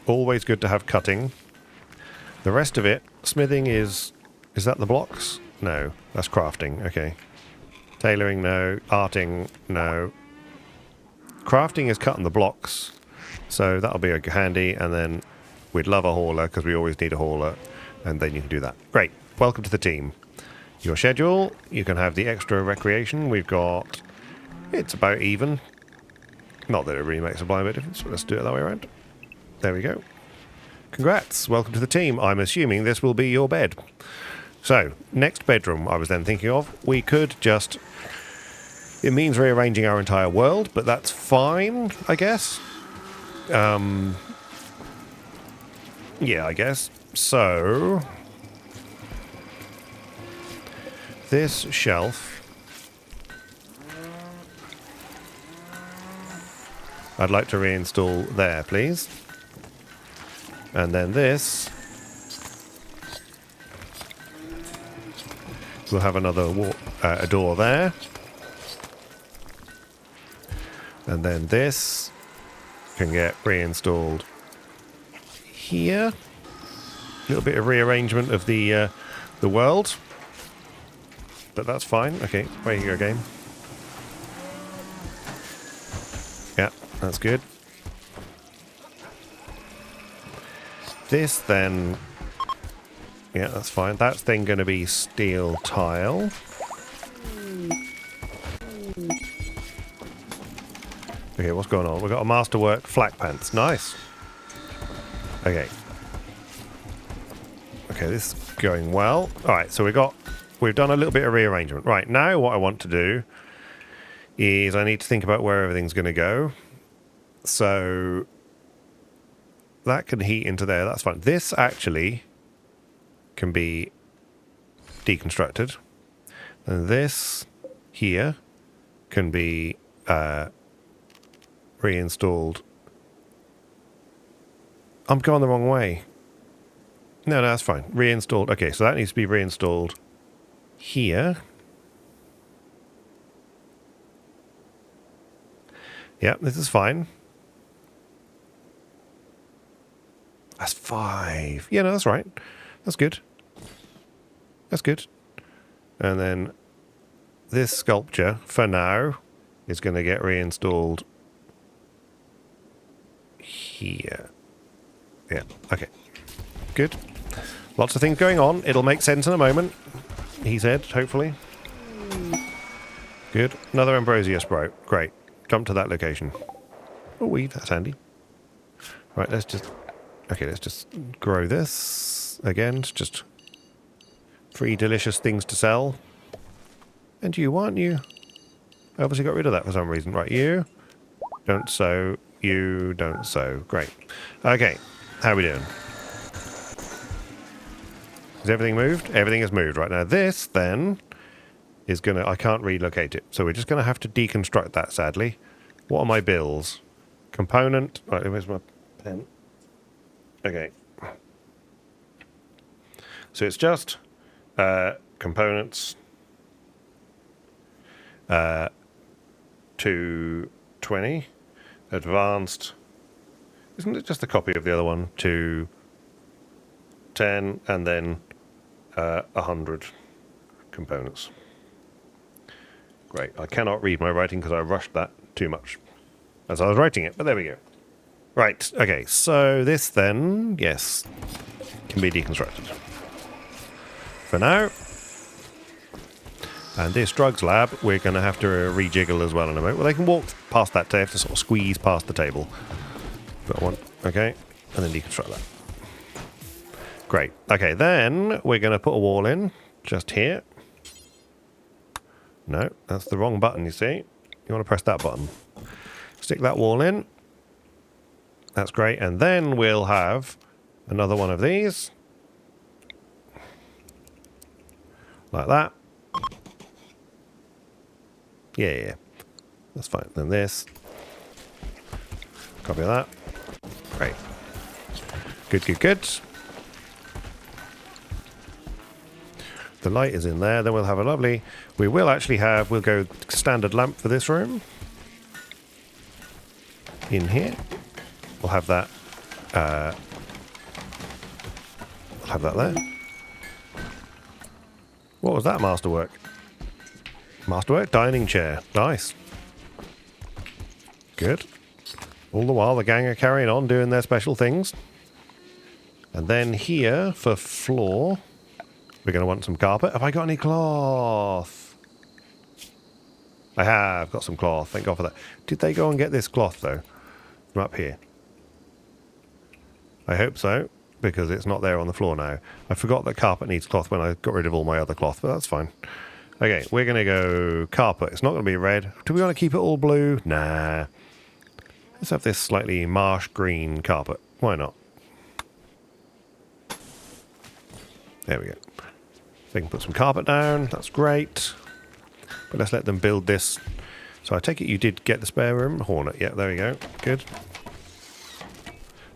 Always good to have cutting. The rest of it, smithing is that the blocks? No, that's crafting, okay. Tailoring, no. Arting, no. Crafting is cutting the blocks, so that'll be handy, and then we'd love a hauler, because we always need a hauler, and then you can do that. Great, welcome to the team. Your schedule, you can have the extra recreation. We've got, it's about even. Not that it really makes a blind bit of difference, but let's do it that way around. There we go. Congrats, welcome to the team. I'm assuming this will be your bed. So, next bedroom I was then thinking of, we could just... It means rearranging our entire world, but that's fine, I guess. Yeah, I guess. So... This shelf... I'd like to reinstall there, please. And then this... We'll have another a door there. And then this can get reinstalled here. A little bit of rearrangement of the world. But that's fine. Okay, away you go, game. Yeah, that's good. This then... Yeah, that's fine. That's then going to be steel tile. Okay, what's going on? We've got a masterwork flak pants. Nice. Okay. Okay, this is going well. Alright, so we've done a little bit of rearrangement. Right, now what I want to do is I need to think about where everything's going to go. So that can heat into there. That's fine. This actually can be deconstructed, and this here can be reinstalled. I'm going the wrong way. No, that's fine. Reinstalled. Okay, so that needs to be reinstalled here. Yeah, this is fine. That's 5. Yeah, no, that's right. That's good. That's good. And then this sculpture, for now, is going to get reinstalled here. Yeah, okay. Good. Lots of things going on. It'll make sense in a moment, he said, hopefully. Good. Another ambrosia sprout. Great. Jump to that location. Oh, weave. That's handy. Right, let's just... Okay, let's just grow this again. It's just 3 delicious things to sell. And you, aren't you? I obviously got rid of that for some reason. Right, you don't sow. You don't sow. Great. Okay, how are we doing? Has everything moved? Everything has moved right now. This, then, is going to... I can't relocate it. So we're just going to have to deconstruct that, sadly. What are my bills? Component... Right, where's my pen? Okay. So it's just components 220. Advanced... Isn't it just a copy of the other one? 210, and then 100 components. Great. I cannot read my writing because I rushed that too much as I was writing it, but there we go. Right, okay, so this then, yes, can be deconstructed. For now. And this drugs lab, we're going to have to rejiggle as well in a moment. Well, they can walk past that, they have to sort of squeeze past the table. Got one, okay, and then deconstruct that. Great. Okay, then we're going to put a wall in, just here. No, that's the wrong button, you see. You want to press that button. Stick that wall in. That's great. And then we'll have another one of these. Like that. Yeah. That's fine. Then this. Copy of that. Great. Good. The light is in there. Then we'll have a lovely... We will actually have... We'll go standard lamp for this room. In here. We'll have that... we'll have that there. What was that, masterwork? Masterwork? Dining chair. Nice. Good. All the while, the gang are carrying on doing their special things. And then here, for floor... We're going to want some carpet. Have I got any cloth? I have got some cloth. Thank God for that. Did they go and get this cloth, though? From up here? I hope so, because it's not there on the floor now. I forgot that carpet needs cloth when I got rid of all my other cloth, but that's fine. Okay, we're going to go carpet. It's not going to be red. Do we want to keep it all blue? Nah. Let's have this slightly marsh green carpet. Why not? There we go. They can put some carpet down. That's great. But let's let them build this. So I take it you did get the spare room. Hornet. Yeah, there we go. Good.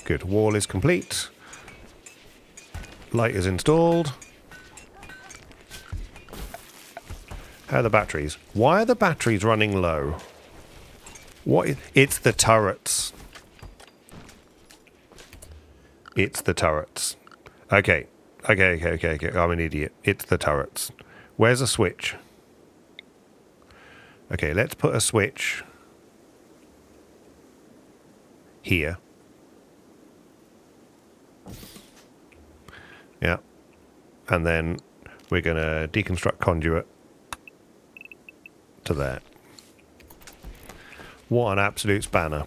Good. Wall is complete. Light is installed. How are the batteries? Why are the batteries running low? It's the turrets. It's the turrets. Okay. Okay. I'm an idiot. It's the turrets. Where's a switch? Okay, let's put a switch here. Yeah. And then we're going to deconstruct conduit to there. What an absolute spanner.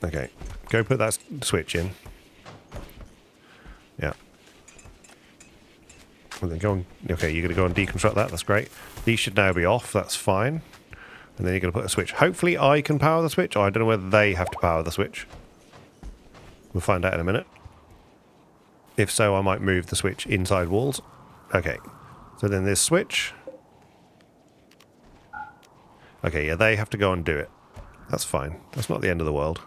Okay, go put that switch in. Yeah. And then go on. Okay, you're going to go and deconstruct that. That's great. These should now be off. That's fine. And then you're going to put a switch. Hopefully I can power the switch. Oh, I don't know whether they have to power the switch. We'll find out in a minute. If so, I might move the switch inside walls. Okay. So then this switch. Okay, yeah, they have to go and do it. That's fine. That's not the end of the world.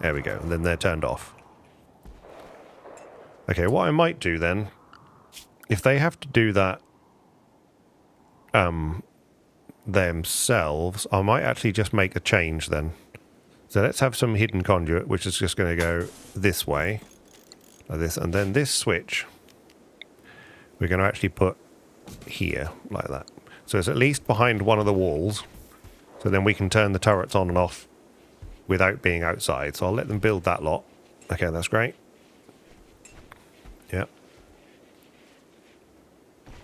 There we go. And then they're turned off. Okay, what I might do then, if they have to do that themselves, I might actually just make a change then. So let's have some hidden conduit, which is just going to go this way, like this, and then this switch we're going to actually put here, like that. So it's at least behind one of the walls, so then we can turn the turrets on and off without being outside. So I'll let them build that lot. Okay, that's great.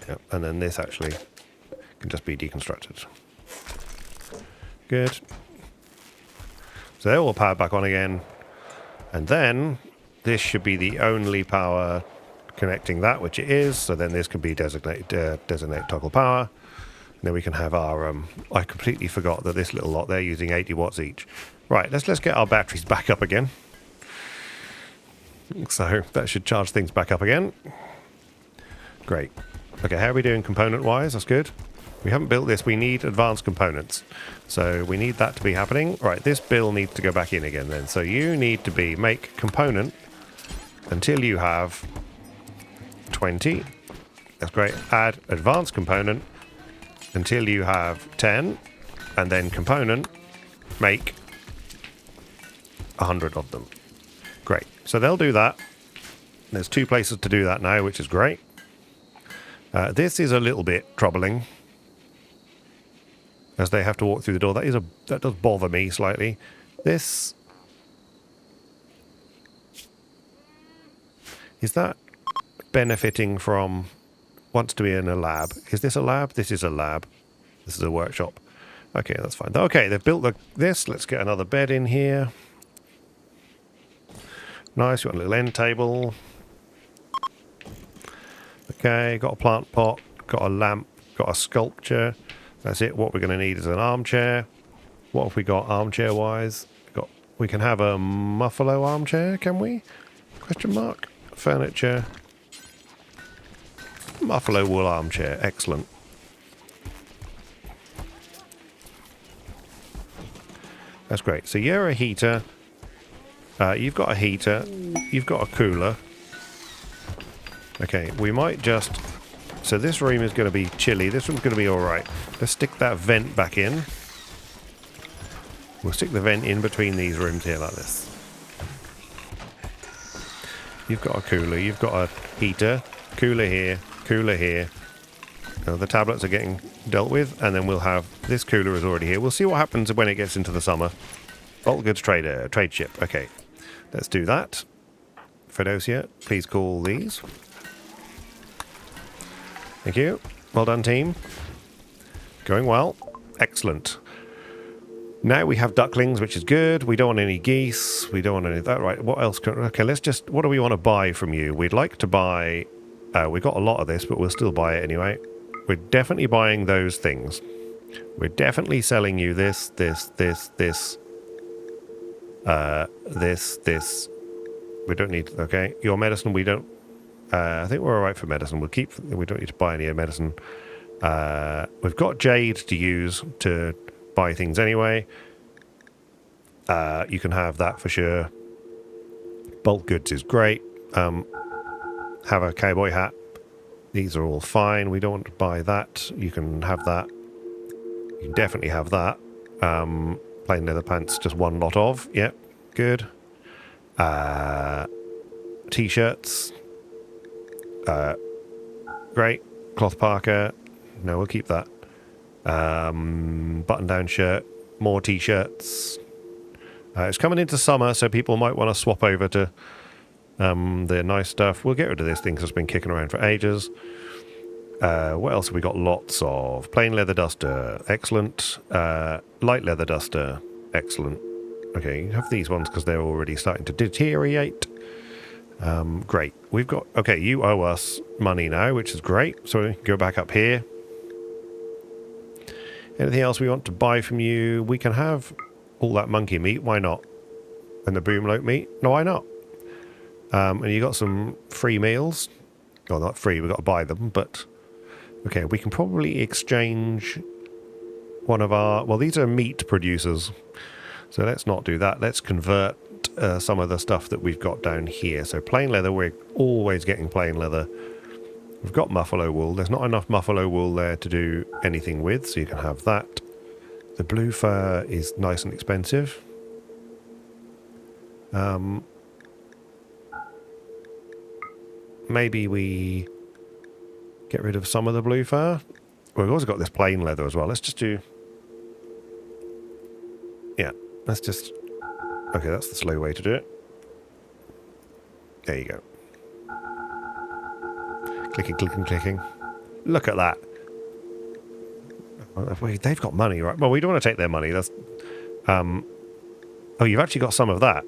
Yep. And then this actually can just be deconstructed. Good. So they're all powered back on again. And then this should be the only power connecting that, which it is. So then this can be designate toggle power. And then we can have our... I completely forgot that this little lot, they're using 80 watts each. Right, let's get our batteries back up again. So that should charge things back up again. Great. Okay, how are we doing component-wise? That's good. We haven't built this. We need advanced components. So we need that to be happening. Right, this bill needs to go back in again then. So you need to be make component until you have 20. That's great. Add advanced component until you have 10. And then component, make 100 of them. Great. So they'll do that. There's 2 places to do that now, which is great. This is a little bit troubling, as they have to walk through the door. That does bother me slightly. This is that benefiting from wants to be in a lab. Is this a lab? This is a lab. This is a workshop. Okay, that's fine. Okay, they've built this. Let's get another bed in here. Nice. Got a little end table. Okay, got a plant pot, got a lamp, got a sculpture. That's it. What we're going to need is an armchair. What have we got armchair-wise? We can have a muffalo armchair, can we? Question mark. Furniture. Muffalo wool armchair. Excellent. That's great. So you're a heater. You've got a heater. You've got a cooler. Okay, we might just... So this room is going to be chilly. This room's going to be alright. Let's stick that vent back in. We'll stick the vent in between these rooms here like this. You've got a cooler. You've got a heater. Cooler here. Cooler here. Now the tablets are getting dealt with. And then we'll have... This cooler is already here. We'll see what happens when it gets into the summer. Bulk goods trader. Trade ship. Okay. Let's do that. Fedosia, please call these. Thank you. Well done, team. Going well. Excellent. Now we have ducklings, which is good. We don't want any geese. We don't want any of that. Right, what else? Okay, let's just... What do we want to buy from you? We'd like to buy... we got a lot of this, but we'll still buy it anyway. We're definitely buying those things. We're definitely selling you this. This. We don't need... Okay, your medicine, we don't... I think we're alright for medicine. We'll keep... We don't need to buy any medicine. We've got jade to use to buy things anyway. You can have that for sure. Bulk goods is great. Have a cowboy hat. These are all fine. We don't want to buy that. You can have that. You can definitely have that. Plain leather pants, just one lot of. Yep, good. T-shirts. Great. Cloth parka. No, we'll keep that. Button-down shirt. More T-shirts. It's coming into summer, so people might want to swap over to the nice stuff. We'll get rid of this thing because it's been kicking around for ages. What else have we got? Lots of. Plain leather duster. Excellent. Light leather duster. Excellent. Okay, you have these ones because they're already starting to deteriorate. Great. We've got... Okay, you owe us money now, which is great. So we can go back up here. Anything else we want to buy from you? We can have all that monkey meat. Why not? And the boomlope meat? No, why not? And you got some free meals. Well, not free. We've got to buy them, but... Okay, we can probably exchange one of our... Well, these are meat producers. So let's not do that. Let's convert some of the stuff that we've got down here. So plain leather, we're always getting plain leather. We've got buffalo wool. There's not enough buffalo wool there to do anything with, so you can have that. The blue fur is nice and expensive. Maybe we get rid of some of the blue fur. We've also got this plain leather as well. Let's just do... Yeah, let's just... Okay, that's the slow way to do it. There you go. Clicking, clicking, clicking. Look at that. They've got money, right? Well, we don't want to take their money. That's... Oh, you've actually got some of that.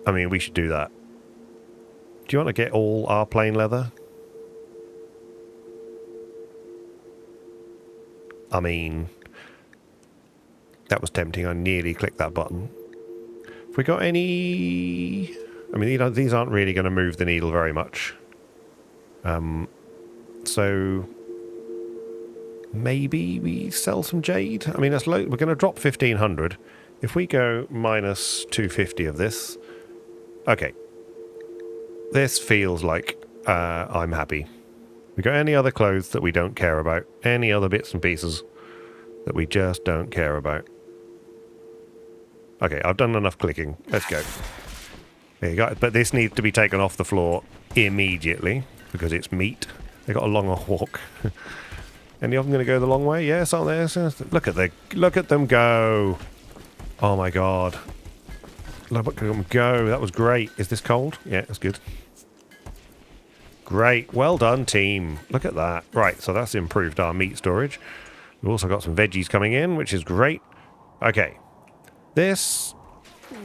I mean, we should do that. Do you want to get all our plain leather? I mean, that was tempting. I nearly clicked that button. Have we got any... I mean, you know, these aren't really going to move the needle very much. So maybe we sell some jade? I mean, that's low. We're going to drop 1,500. If we go minus 250 of this... Okay. This feels like I'm happy. We got any other clothes that we don't care about? Any other bits and pieces that we just don't care about? Okay, I've done enough clicking. Let's go. There you go. But this needs to be taken off the floor immediately because it's meat. They got a longer walk. Any of them going to go the long way? Yes, aren't they? Look at them go. Oh my god. Look at them go. That was great. Is this cold? Yeah, it's good. Great. Well done, team. Look at that. Right, so that's improved our meat storage. We've also got some veggies coming in, which is great. Okay. This...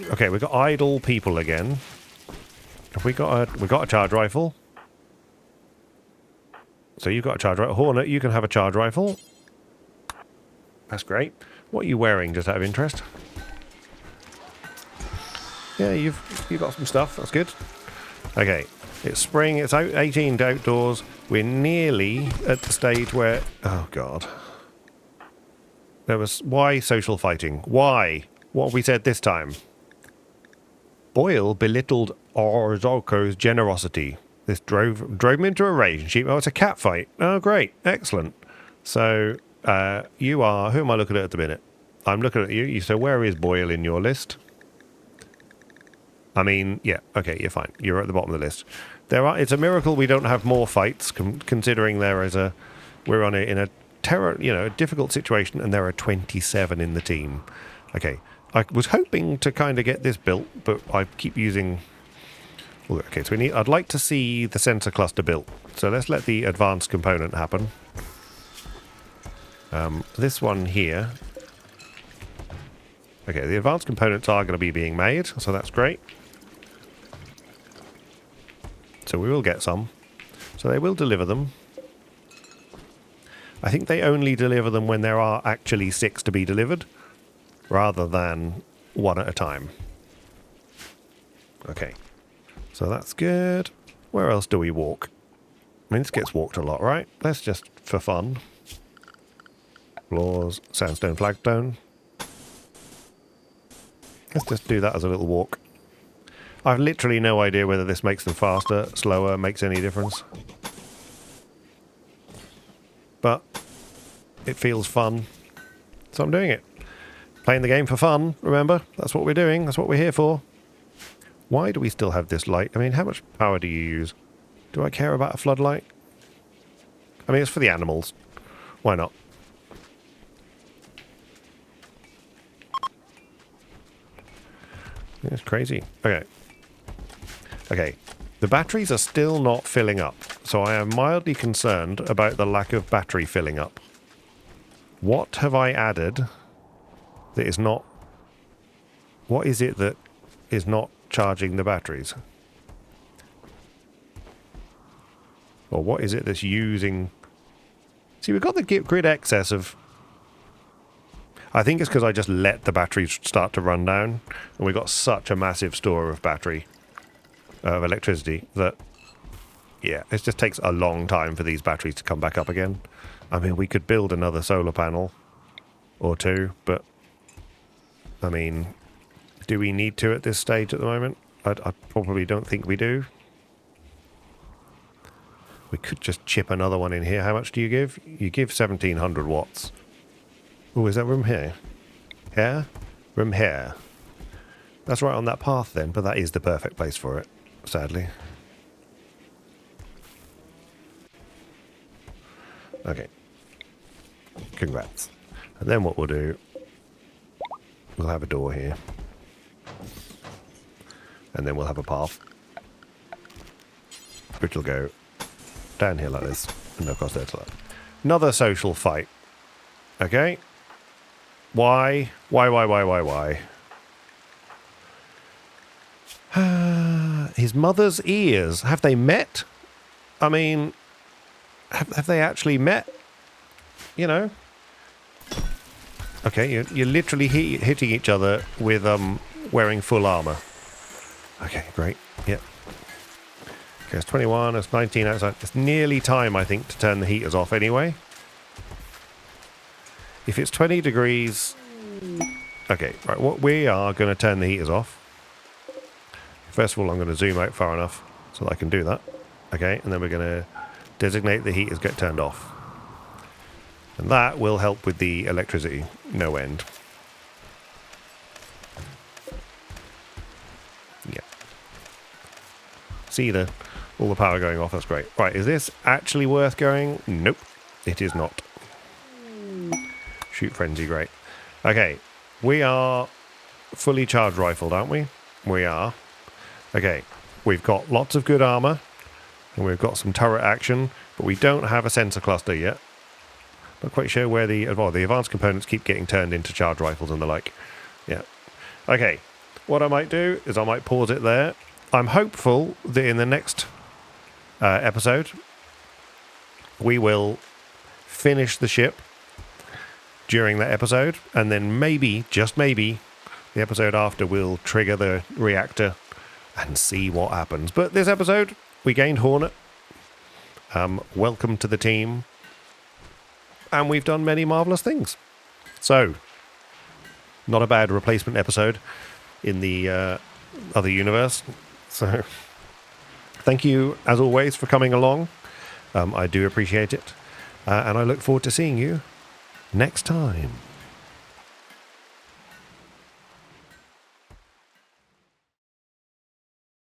Okay, we've got idle people again. Have we got a charge rifle? So you've got a charge rifle. Hornet, you can have a charge rifle. That's great. What are you wearing, just out of interest? Yeah, you've got some stuff. That's good. Okay. It's spring. It's out 18 outdoors. We're nearly at the stage where... Oh, God. There was... Why social fighting? Why? What have we said this time? Boyle belittled Orzoko's generosity. This drove him into a rage and sheep. Oh, it's a cat fight. Oh, great. Excellent. So, you are... Who am I looking at the minute? I'm looking at you. So where is Boyle in your list? I mean, yeah. Okay, you're fine. You're at the bottom of the list. It's a miracle we don't have more fights, considering we're in a difficult situation, and there are 27 in the team. Okay, I was hoping to kind of get this built, but I keep using... Okay, so I'd like to see the sensor cluster built. So let's let the advanced component happen. This one here. Okay, the advanced components are going to be being made, so that's great. So we will get some. So they will deliver them. I think they only deliver them when there are actually 6 to be delivered, rather than 1 at a time. Okay. So that's good. Where else do we walk? I mean, this gets walked a lot, right? Let's just, for fun. Floors, sandstone, flagstone. Let's just do that as a little walk. I've literally no idea whether this makes them faster, slower, makes any difference. But it feels fun. So I'm doing it. Playing the game for fun, remember? That's what we're doing. That's what we're here for. Why do we still have this light? I mean, how much power do you use? Do I care about a floodlight? I mean, it's for the animals. Why not? It's crazy. Okay. Okay. The batteries are still not filling up, so I am mildly concerned about the lack of battery filling up. What have I added that is not... What is it that is not charging the batteries? Or what is it that's using... See, we've got the grid excess of... I think it's because I just let the batteries start to run down, and we've got such a massive store of battery, of electricity, that, yeah, it just takes a long time for these batteries to come back up again. I mean, we could build another solar panel or 2, but, I mean, do we need to at this stage at the moment? I probably don't think we do. We could just chip another one in here. How much do you give? You give 1,700 watts. Oh, is that room here? Here? Room here. That's right on that path then, but that is the perfect place for it, sadly. Okay. Congrats. And then what we'll do, we'll have a door here. And then we'll have a path, which will go down here like this, and across there to that. Another social fight. Okay. Why? Why? His mother's ears. Have they met? I mean, have they actually met? You know? Okay, you're literally hitting each other with wearing full armor. Okay, great. Yep. Okay, it's 21, it's 19 outside. It's nearly time, I think, to turn the heaters off anyway. If it's 20 degrees... Okay, right, what we are going to turn the heaters off. First of all, I'm going to zoom out far enough so that I can do that. Okay, and then we're going to designate the heaters get turned off. And that will help with the electricity. No end. Yeah. See all the power going off. That's great. Right, is this actually worth going? Nope, it is not. Shoot frenzy, great. Okay, we are fully charged rifled, aren't we? We are. Okay, we've got lots of good armor, and we've got some turret action, but we don't have a sensor cluster yet. Not quite sure where the advanced components keep getting turned into charged rifles and the like. Yeah. Okay, what I might do is I might pause it there. I'm hopeful that in the next episode, we will finish the ship during that episode, and then maybe, just maybe, the episode after we'll trigger the reactor and see what happens. But this episode, we gained Hornet. Welcome to the team. And we've done many marvellous things. So, not a bad replacement episode in the other universe. So, thank you, as always, for coming along. I do appreciate it. And I look forward to seeing you next time.